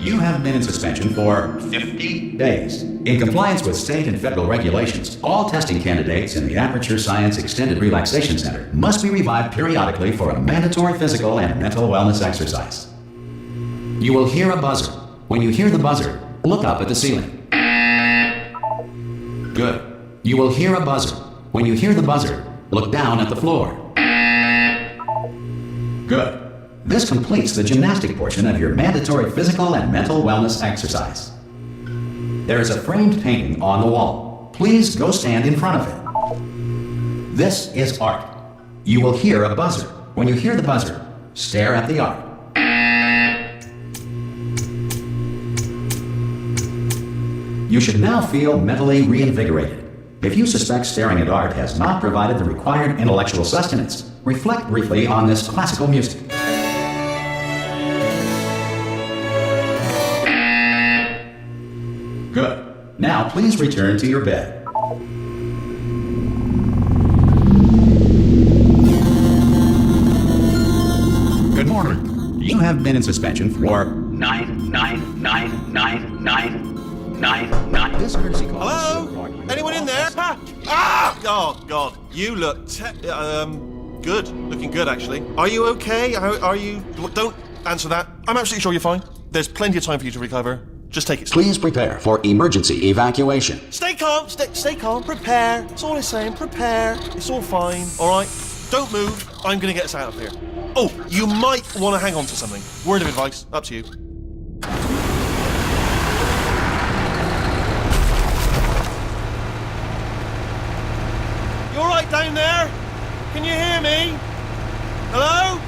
you have been in suspension for 50 days. In compliance with state and federal regulations, all testing candidates in the Aperture Science Extended Relaxation Center must be revived periodically for a mandatory physical and mental wellness exercise. You will hear a buzzer. When you hear the buzzer, look up at the ceiling. Good. You will hear a buzzer. When you hear the buzzer, look down at the floor. Good. This completes the gymnastic portion of your mandatory physical and mental wellness exercise. There is a framed painting on the wall. Please go stand in front of it. This is art. You will hear a buzzer. When you hear the buzzer, stare at the art. You should now feel mentally reinvigorated. If you suspect staring at art has not provided the required intellectual sustenance, reflect briefly on this classical music. Good. Now please return to your bed. Good morning. You have been in suspension for 9. This courtesy call. Hello? Anyone in there? Ah! Oh God, you look good. Looking good, actually. Are you okay? Are you? Don't answer that. I'm absolutely sure you're fine. There's plenty of time for you to recover. Just take it slow. Please prepare for emergency evacuation. Stay calm. Stay calm. Prepare. That's all it's saying. Prepare. It's all fine. All right. Don't move. I'm gonna get us out of here. Oh, you might want to hang on to something. Word of advice. Up to you. You all right down there? Can you hear me? Hello?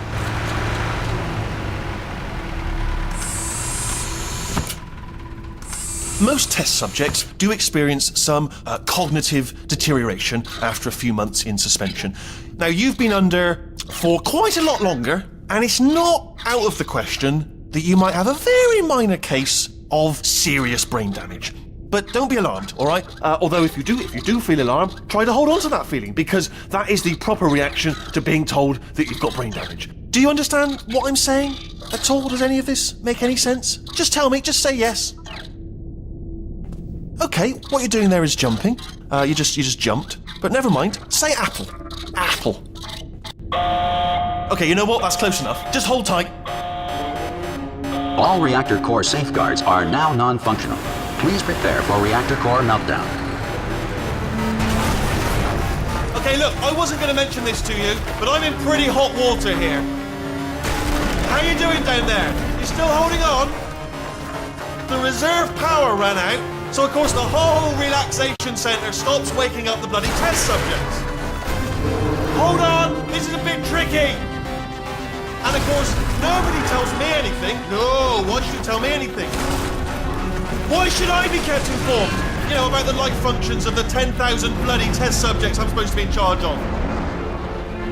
Most test subjects do experience some cognitive deterioration after a few months in suspension. Now, you've been under for quite a lot longer, and it's not out of the question that you might have a very minor case of serious brain damage. But don't be alarmed, all right? Although if you do feel alarmed, try to hold on to that feeling, because that is the proper reaction to being told that you've got brain damage. Do you understand what I'm saying at all? Does any of this make any sense? Just tell me, just say yes. Okay, what you're doing there is jumping. You just jumped. But never mind. Say apple. Apple. Okay, you know what? That's close enough. Just hold tight. All reactor core safeguards are now non-functional. Please prepare for reactor core meltdown. Okay, look, I wasn't going to mention this to you, but I'm in pretty hot water here. How you doing down there? You still holding on? The reserve power ran out. So, of course, the whole relaxation centre stops waking up the bloody test subjects. Hold on, this is a bit tricky. And, of course, nobody tells me anything. No, why should you tell me anything? Why should I be kept informed? You know, about the life functions of the 10,000 bloody test subjects I'm supposed to be in charge of.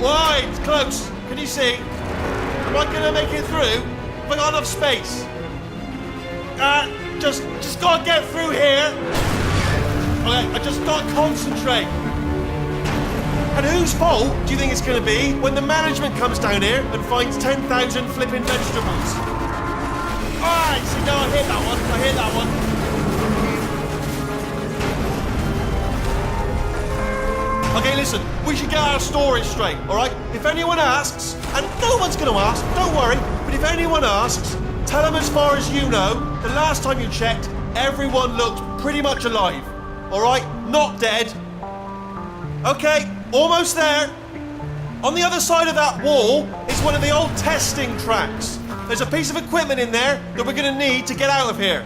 Why? It's close. Can you see? Am I going to make it through? Have I got enough space? Just gotta get through here. Okay, I just gotta concentrate. And whose fault do you think it's gonna be when the management comes down here and finds 10,000 flipping vegetables? Alright, see, no, I hear that one. Okay, listen, we should get our story straight, alright? If anyone asks, and no one's gonna ask, don't worry, but if anyone asks, tell them as far as you know, the last time you checked, everyone looked pretty much alive. Alright? Not dead. Okay, almost there. On the other side of that wall is one of the old testing tracks. There's a piece of equipment in there that we're going to need to get out of here.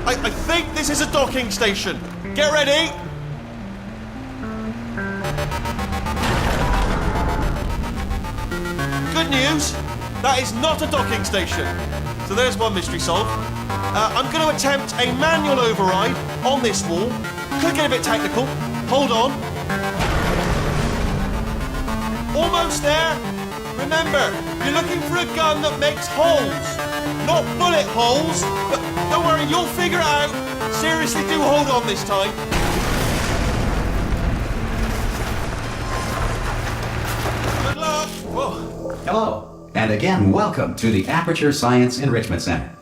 I think this is a docking station. Get ready. Good news, that is not a docking station. So there's one mystery solved. I'm going to attempt a manual override on this wall. Could get a bit technical. Hold on. Almost there. Remember, you're looking for a gun that makes holes. Not bullet holes, but don't worry, you'll figure it out. Seriously, do hold on this time. Good luck. Whoa. Hello, and again, welcome to the Aperture Science Enrichment Center.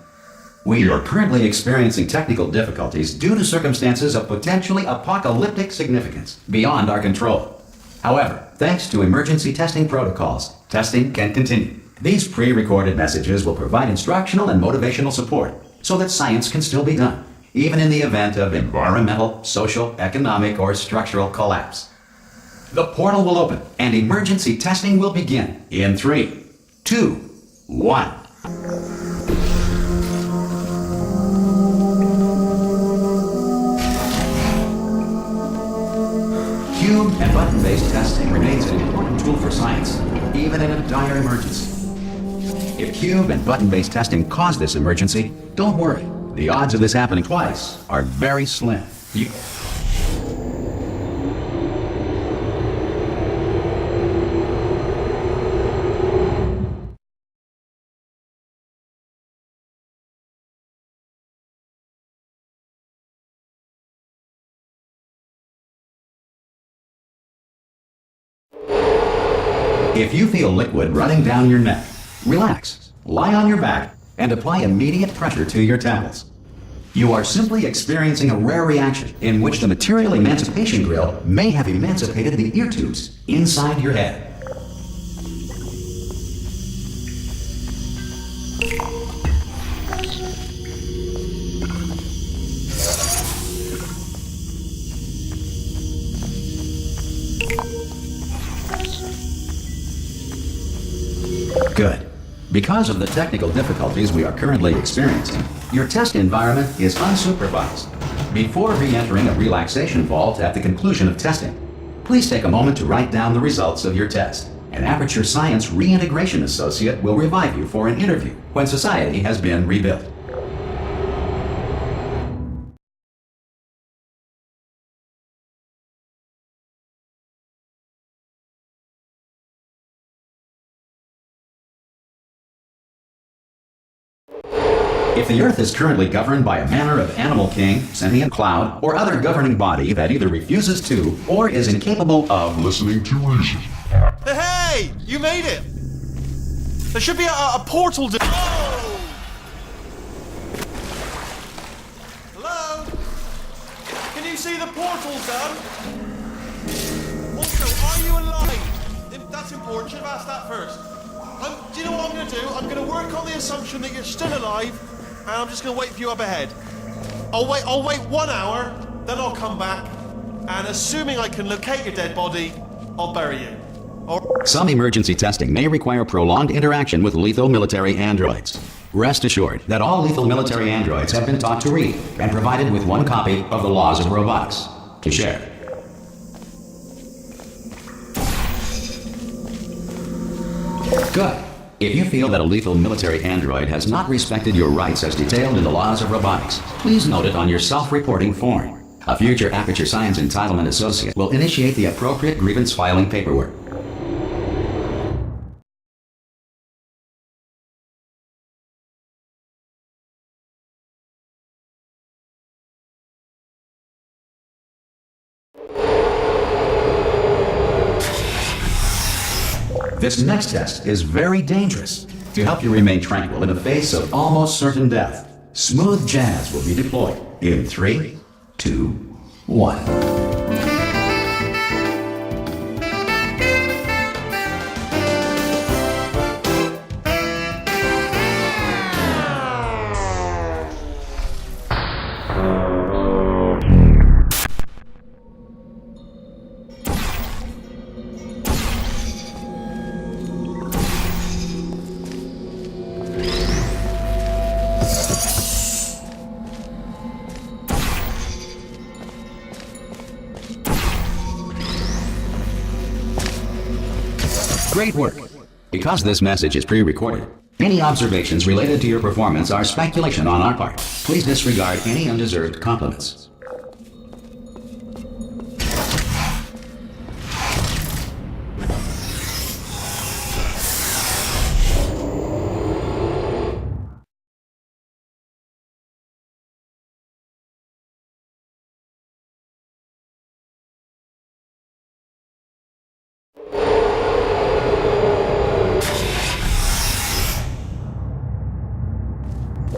We are currently experiencing technical difficulties due to circumstances of potentially apocalyptic significance beyond our control. However, thanks to emergency testing protocols, testing can continue. These pre-recorded messages will provide instructional and motivational support so that science can still be done, even in the event of environmental, social, economic, or structural collapse. The portal will open and emergency testing will begin in 3, 2, 1. Cube and button-based testing remains an important tool for science, even in a dire emergency. If cube and button-based testing caused this emergency, don't worry. The odds of this happening twice are very slim. If you feel liquid running down your neck, relax, lie on your back, and apply immediate pressure to your temples. You are simply experiencing a rare reaction in which the material emancipation grill may have emancipated the ear tubes inside your head. Good. Because of the technical difficulties we are currently experiencing, your test environment is unsupervised. Before re-entering a relaxation vault at the conclusion of testing, please take a moment to write down the results of your test. An Aperture Science Reintegration Associate will revive you for an interview when society has been rebuilt. If the Earth is currently governed by a manner of animal king, sentient cloud, or other governing body that either refuses to or is incapable of listening to reason. Hey! You made it! There should be a portal to... Oh! Hello? Can you see the portal done? Also, are you alive? That's important. Should have asked that first. Do you know what I'm going to do? I'm going to work on the assumption that you're still alive, and I'm just going to wait for you up ahead. I'll wait 1 hour, then I'll come back, and assuming I can locate your dead body, I'll bury you. Some emergency testing may require prolonged interaction with lethal military androids. Rest assured that all lethal military androids have been taught to read and provided with one copy of the Laws of Robotics to share. Good. If you feel that a lethal military android has not respected your rights as detailed in the Laws of Robotics, please note it on your self-reporting form. A future Aperture Science Entitlement Associate will initiate the appropriate grievance filing paperwork. This next test is very dangerous. To help you remain tranquil in the face of almost certain death, smooth jazz will be deployed in 3, 2, 1. Great work. Because this message is pre-recorded, any observations related to your performance are speculation on our part. Please disregard any undeserved compliments.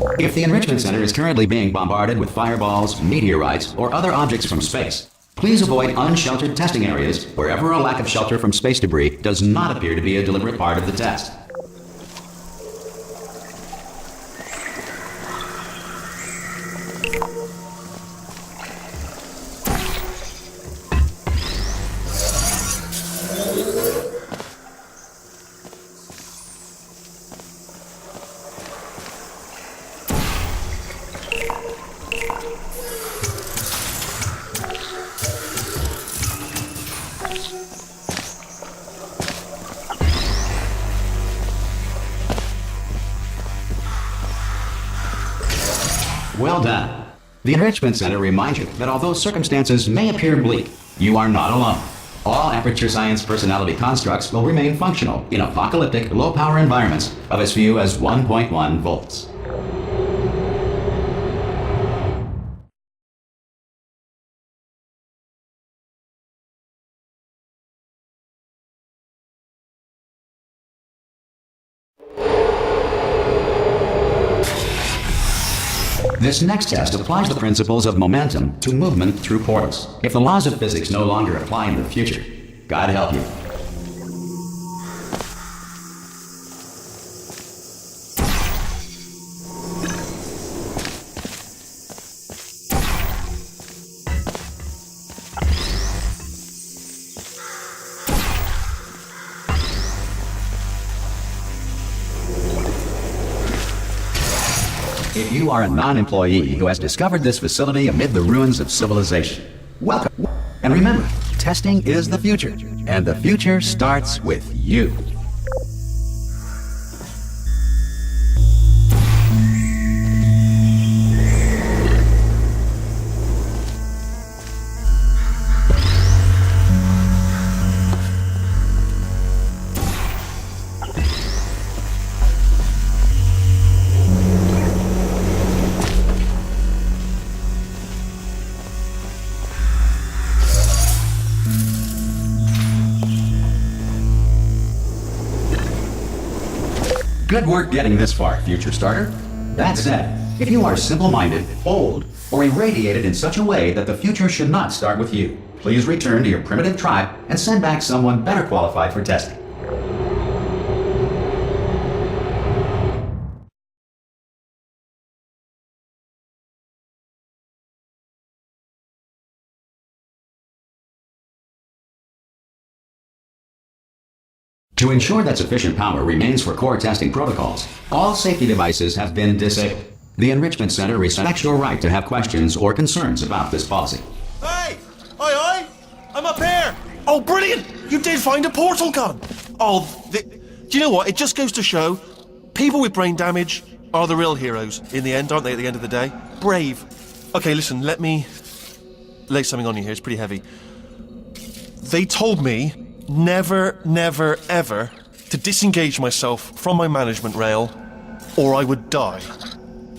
If the Enrichment Center is currently being bombarded with fireballs, meteorites, or other objects from space, please avoid unsheltered testing areas wherever a lack of shelter from space debris does not appear to be a deliberate part of the test. Well done. The Enrichment Center reminds you that although circumstances may appear bleak, you are not alone. All Aperture Science personality constructs will remain functional in apocalyptic, low-power environments of as few as 1.1 volts. This next test applies the principles of momentum to movement through portals. If the laws of physics no longer apply in the future, God help you. If you are a non-employee who has discovered this facility amid the ruins of civilization, welcome. And remember, testing is the future, and the future starts with you. Good work getting this far, Future Starter. That said, if you are simple-minded, old, or irradiated in such a way that the future should not start with you, please return to your primitive tribe and send back someone better qualified for testing. To ensure that sufficient power remains for core testing protocols, all safety devices have been disabled. The Enrichment Center respects your right to have questions or concerns about this policy. Hey! Aye, aye! I'm up here! Oh, brilliant! You did find a portal gun! Oh, do you know what? It just goes to show, people with brain damage are the real heroes in the end, aren't they, at the end of the day? Brave. Okay, listen, let me lay something on you here. It's pretty heavy. They told me never, never, ever to disengage myself from my management rail, or I would die.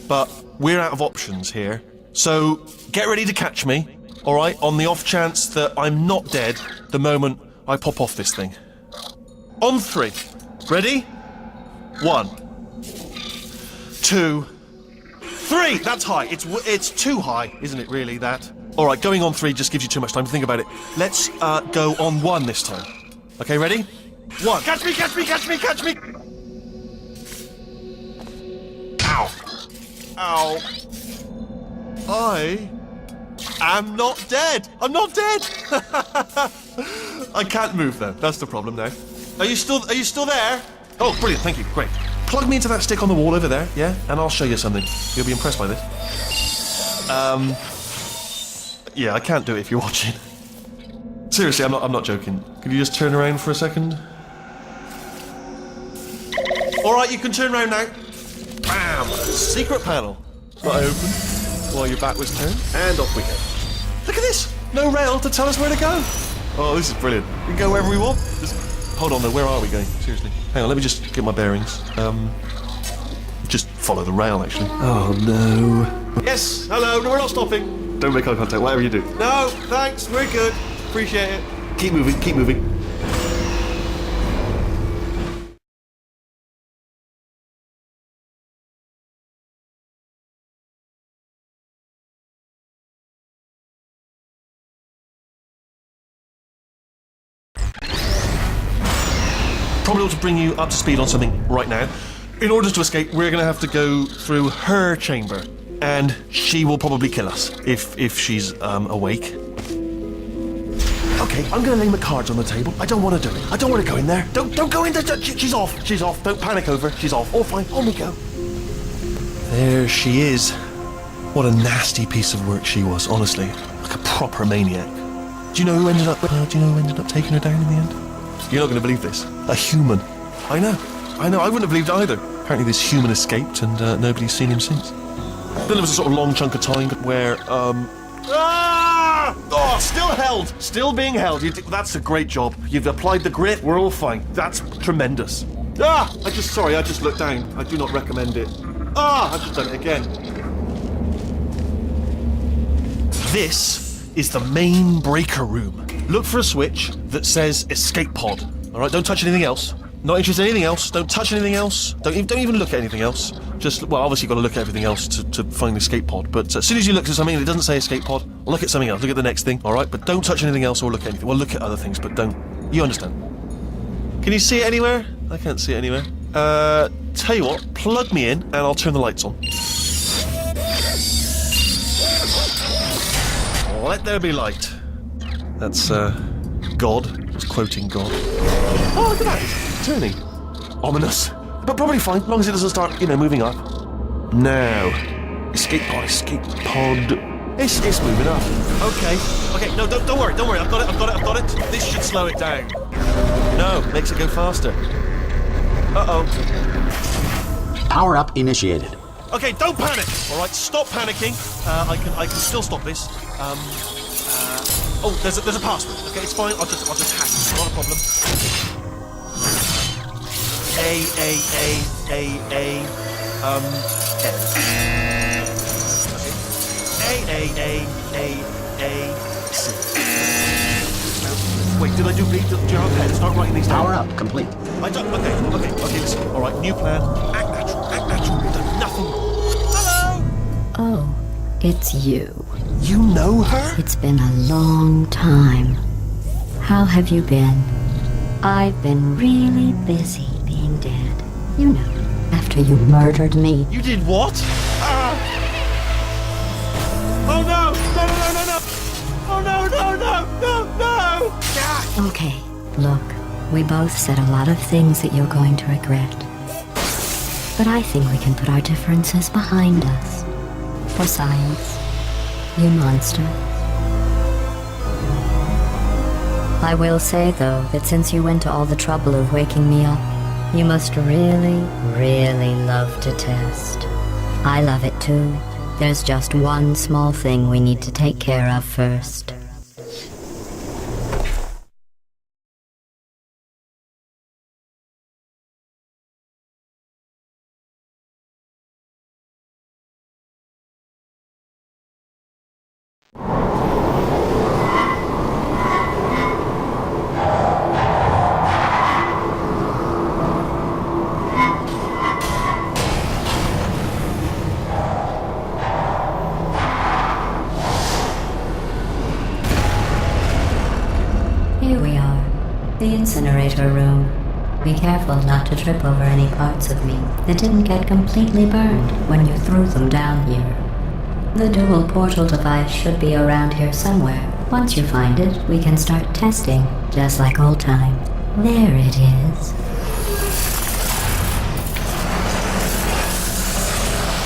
But we're out of options here, so get ready to catch me, alright, on the off chance that I'm not dead the moment I pop off this thing. On 3. Ready? 1, 2, 3! That's high. It's too high, isn't it, really, that? Alright, going on 3 just gives you too much time to think about it. Let's go on 1 this time. Okay, ready? 1. Catch me, catch me, catch me, catch me! Ow. Ow. I am not dead. I'm not dead. I can't move though. That's the problem now. Are you still there? Oh, brilliant. Thank you. Great. Plug me into that stick on the wall over there, yeah? And I'll show you something. You'll be impressed by this. Yeah, I can't do it if you're watching. Seriously, I'm not joking. Could you just turn around for a second? Alright, you can turn around now. Bam! Secret panel. That I open while your back was turned, and off we go. Look at this! No rail to tell us where to go. Oh, this is brilliant. We can go wherever we want. Just hold on though, where are we going? Seriously. Hang on, let me just get my bearings. Just follow the rail, actually. Oh no. Yes, hello, no, we're not stopping. Don't make eye contact, whatever you do. No, thanks, we're good. Appreciate it. Keep moving, keep moving. be able to bring you up to speed on something right now. In order to escape, we're going to have to go through her chamber. And she will probably kill us if she's awake. Okay, I'm going to lay my cards on the table. I don't want to do it. I don't want to go in there. Don't go in there. She's off. She's off. Don't panic over. She's off. All fine. On we go. There she is. What a nasty piece of work she was, honestly. Like a proper maniac. Do you know who ended up taking her down in the end? You're not going to believe this. A human. I know. I wouldn't have believed either. Apparently this human escaped and nobody's seen him since. Then there was a sort of long chunk of time where, still held! Still being held. That's a great job. You've applied the grit, we're all fine. That's tremendous. I just looked down. I do not recommend it. I've just done it again. This is the main breaker room. Look for a switch that says escape pod. Alright, don't touch anything else. Not interested in anything else. Don't touch anything else. Don't even look at anything else. Just, well, obviously you've got to look at everything else to find the escape pod. But as soon as you look at something and it doesn't say escape pod, look at something else. Look at the next thing, all right? But don't touch anything else or look at anything. Well, look at other things, but don't. You understand? Can you see it anywhere? I can't see it anywhere. Tell you what, plug me in and I'll turn the lights on. Let there be light. That's, God. Just quoting God. Oh, look at that. It's turning. Ominous. But probably fine, as long as it doesn't start, moving up. Now. Escape pod. It's moving up. Okay, no, don't worry. I've got it. This should slow it down. No, makes it go faster. Uh-oh. Power up initiated. Okay, don't panic. All right, stop panicking. I can still stop this. There's a password. Okay, it's fine. I'll just hack it. Not a problem. A. C. Wait, did I do you have a pen? Start writing these down. Power up complete. I don't. Okay. Listen. All right, new plan. Act natural. You've done nothing. Hello. Oh, it's you. You know her? It's been a long time. How have you been? I've been really busy being dead. You know, after you murdered me. You did what? Oh no! Oh no! Okay, look, we both said a lot of things that you're going to regret. But I think we can put our differences behind us. For science. You monster. I will say, though, that since you went to all the trouble of waking me up, you must really, really love to test. I love it too. There's just one small thing we need to take care of first. Here we are, the incinerator room. Be careful not to trip over any parts of me that didn't get completely burned when you threw them down here. The dual portal device should be around here somewhere. Once you find it, we can start testing, just like old times. There it is.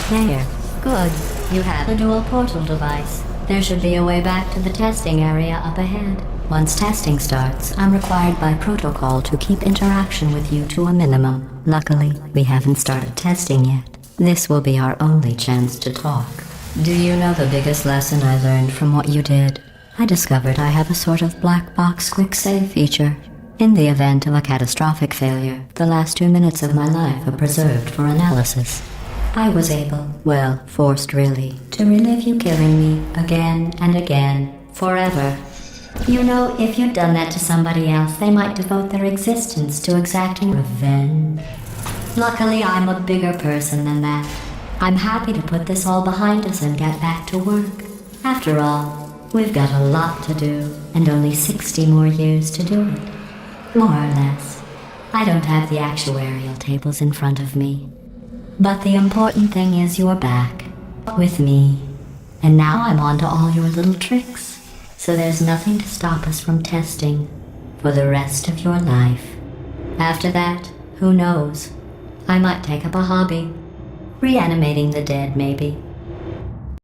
There. Good. You have a dual portal device. There should be a way back to the testing area up ahead. Once testing starts, I'm required by protocol to keep interaction with you to a minimum. Luckily, we haven't started testing yet. This will be our only chance to talk. Do you know the biggest lesson I learned from what you did? I discovered I have a sort of black box quick save feature. In the event of a catastrophic failure, the last 2 minutes of my life are preserved for analysis. I was able, well, forced really, to relive you killing me again and again, forever. You know, if you'd done that to somebody else, they might devote their existence to exacting revenge. Luckily, I'm a bigger person than that. I'm happy to put this all behind us and get back to work. After all, we've got a lot to do, and only 60 more years to do it. More or less. I don't have the actuarial tables in front of me. But the important thing is you're back. With me. And now I'm on to all your little tricks. So there's nothing to stop us from testing. For the rest of your life. After that, who knows? I might take up a hobby. Reanimating the dead, maybe.